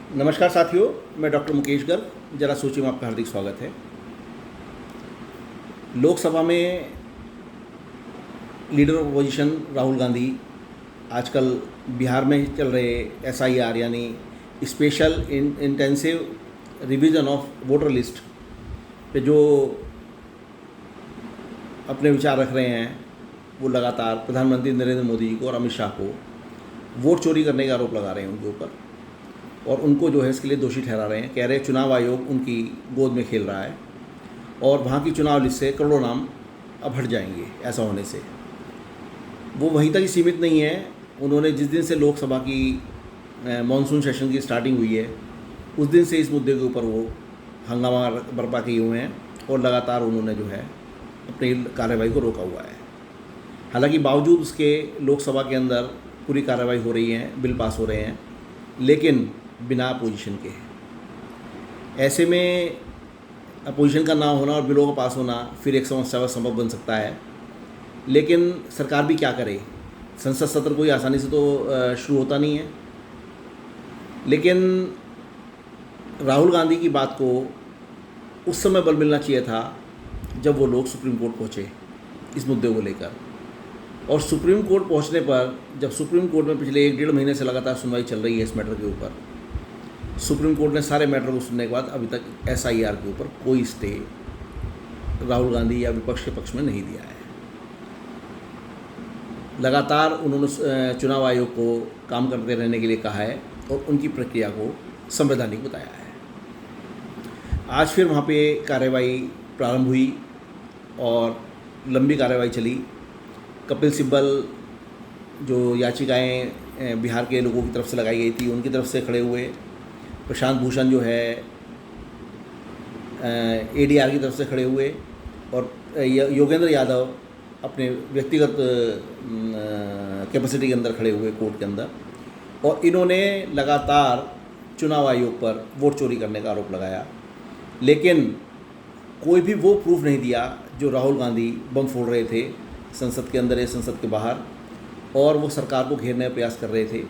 नमस्कार साथियों, मैं डॉक्टर मुकेश गर्ग। जरा सोचिए में आपका हार्दिक स्वागत है। लोकसभा में leader of opposition Rahul Gandhi आजकल बिहार में चल रहे एसआईआर यानी special intensive revision of voter list पे जो अपने विचार रख रहे हैं, वो लगातार प्रधानमंत्री नरेंद्र मोदी जी को और अमित शाह को वोट चोरी करने का आरोप लगा रहे हैं उनके ऊपर, और उनको जो है इसके लिए दोषी ठहरा रहे हैं। कह रहे हैं चुनाव आयोग उनकी गोद में खेल रहा है और वहाँ की चुनाव लिस्ट से करोड़ों नाम अब हट जाएंगे। ऐसा होने से वो वहीं तक ही सीमित नहीं है। उन्होंने जिस दिन से लोकसभा की मानसून सेशन की स्टार्टिंग हुई है, उस दिन से इस मुद्दे के ऊपर वो हंगामा बर्पा किए हुए हैं और लगातार उन्होंने जो है अपनी कार्रवाई को रोका हुआ है। हालांकि बावजूद उसके लोकसभा के अंदर पूरी कार्रवाई हो रही है, बिल पास हो रहे हैं, लेकिन बिना अपोजिशन के। ऐसे में अपोजिशन का ना होना और बिलों का पास होना फिर एक समस्या संभव बन सकता है। लेकिन सरकार भी क्या करे, संसद सत्र कोई आसानी से तो शुरू होता नहीं है। लेकिन राहुल गांधी की बात को उस समय बल मिलना चाहिए था जब वो लोग सुप्रीम कोर्ट पहुँचे इस मुद्दे को लेकर। और सुप्रीम कोर्ट पहुंचने पर, जब सुप्रीम कोर्ट में पिछले 1-1.5 महीने से लगातार सुनवाई चल रही है इस मैटर के ऊपर, सुप्रीम कोर्ट ने सारे मैटर को सुनने के बाद अभी तक एसआईआर के ऊपर कोई स्टे राहुल गांधी या विपक्ष के पक्ष में नहीं दिया है। लगातार उन्होंने चुनाव आयोग को काम करते रहने के लिए कहा है और उनकी प्रक्रिया को संवैधानिक बताया है। आज फिर वहाँ पे कार्रवाई प्रारंभ हुई और लंबी कार्रवाई चली। कपिल सिब्बल जो याचिकाएं बिहार के लोगों की तरफ से लगाई गई थी, उनकी तरफ से खड़े हुए। प्रशांत भूषण जो है एडीआर की तरफ से खड़े हुए, और योगेंद्र यादव अपने व्यक्तिगत कैपेसिटी के अंदर खड़े हुए कोर्ट के अंदर। और इन्होंने लगातार चुनाव आयोग पर वोट चोरी करने का आरोप लगाया, लेकिन कोई भी वो प्रूफ नहीं दिया जो राहुल गांधी बम फोड़ रहे थे संसद के अंदर या संसद के बाहर, और वो सरकार को घेरने का प्रयास कर रहे थे।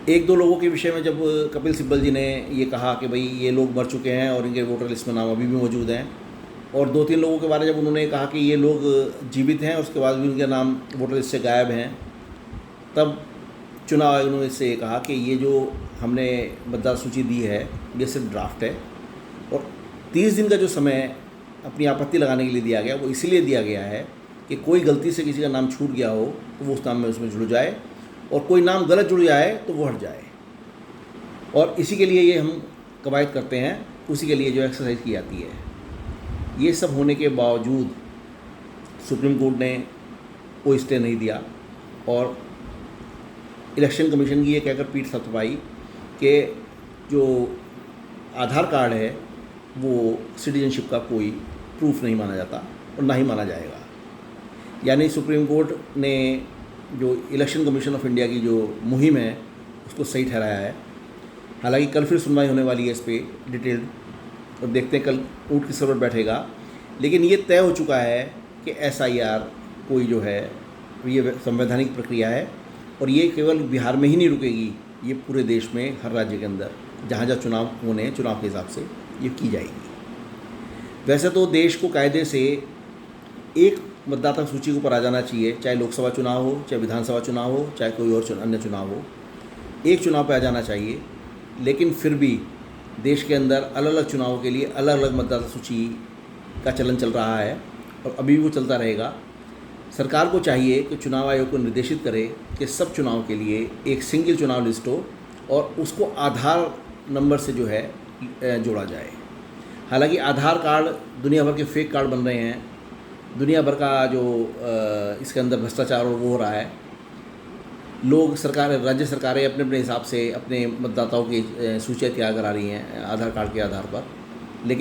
1-2 लोगों के विषय में जब कपिल सिब्बल जी ने ये कहा कि भाई ये लोग मर चुके हैं और इनके वोटर लिस्ट में नाम अभी भी मौजूद हैं, और 2-3 लोगों के बारे में जब उन्होंने कहा कि ये लोग जीवित हैं, उसके बाद भी उनके नाम वोटर लिस्ट से गायब हैं, तब चुनाव आयोग ने इससे ये कहा कि ये जो हमने मतदार सूची दी है ये सिर्फ ड्राफ्ट है, और 30 दिन का जो समय अपनी आपत्ति लगाने के लिए दिया गया वो इसीलिए दिया गया है कि कोई गलती से किसी का नाम छूट गया हो तो वो उस नाम में उसमें जुड़ जाए, और कोई नाम गलत जुड़ जाए तो वो हट जाए। और इसी के लिए ये हम कवायद करते हैं, उसी के लिए जो एक्सरसाइज की जाती है। ये सब होने के बावजूद सुप्रीम कोर्ट ने कोई स्टे नहीं दिया, और इलेक्शन कमीशन की ये कहकर पीठ थपथपाई कि जो आधार कार्ड है वो सिटीजनशिप का कोई प्रूफ नहीं माना जाता और ना ही माना जाएगा। यानी सुप्रीम कोर्ट ने जो इलेक्शन कमीशन ऑफ इंडिया की जो मुहिम है उसको सही ठहराया है। हालांकि कल फिर सुनवाई होने वाली है इस पर डिटेल्ड, और देखते हैं कल ऊँट किस पर बैठेगा। लेकिन ये तय हो चुका है कि एसआईआर कोई जो है ये संवैधानिक प्रक्रिया है, और ये केवल बिहार में ही नहीं रुकेगी, ये पूरे देश में हर राज्य के अंदर जहाँ जहाँ चुनाव होने हैं चुनाव के हिसाब से ये की जाएगी। वैसे तो देश को कायदे से एक मतदाता सूची के ऊपर आ जाना चाहिए, चाहे लोकसभा चुनाव हो, चाहे विधानसभा चुनाव हो, चाहे कोई और अन्य चुनाव हो, एक चुनाव पर आ जाना चाहिए। लेकिन फिर भी देश के अंदर अलग अलग चुनावों के लिए अलग अलग मतदाता सूची का चलन चल रहा है और अभी भी वो चलता रहेगा। सरकार को चाहिए कि चुनाव आयोग को निर्देशित करे कि सब चुनाव के लिए एक सिंगल चुनाव लिस्ट हो और उसको आधार नंबर से जो है जोड़ा जाए। हालांकि आधार कार्ड दुनिया भर के फेक कार्ड बन रहे हैं, दुनिया भर का जो इसके अंदर भ्रष्टाचार और वो हो रहा है। लोग राज्य सरकारें अपने अपने हिसाब से अपने मतदाताओं की सूचियाँ तैयार करा रही हैं आधार कार्ड के आधार पर, लेकिन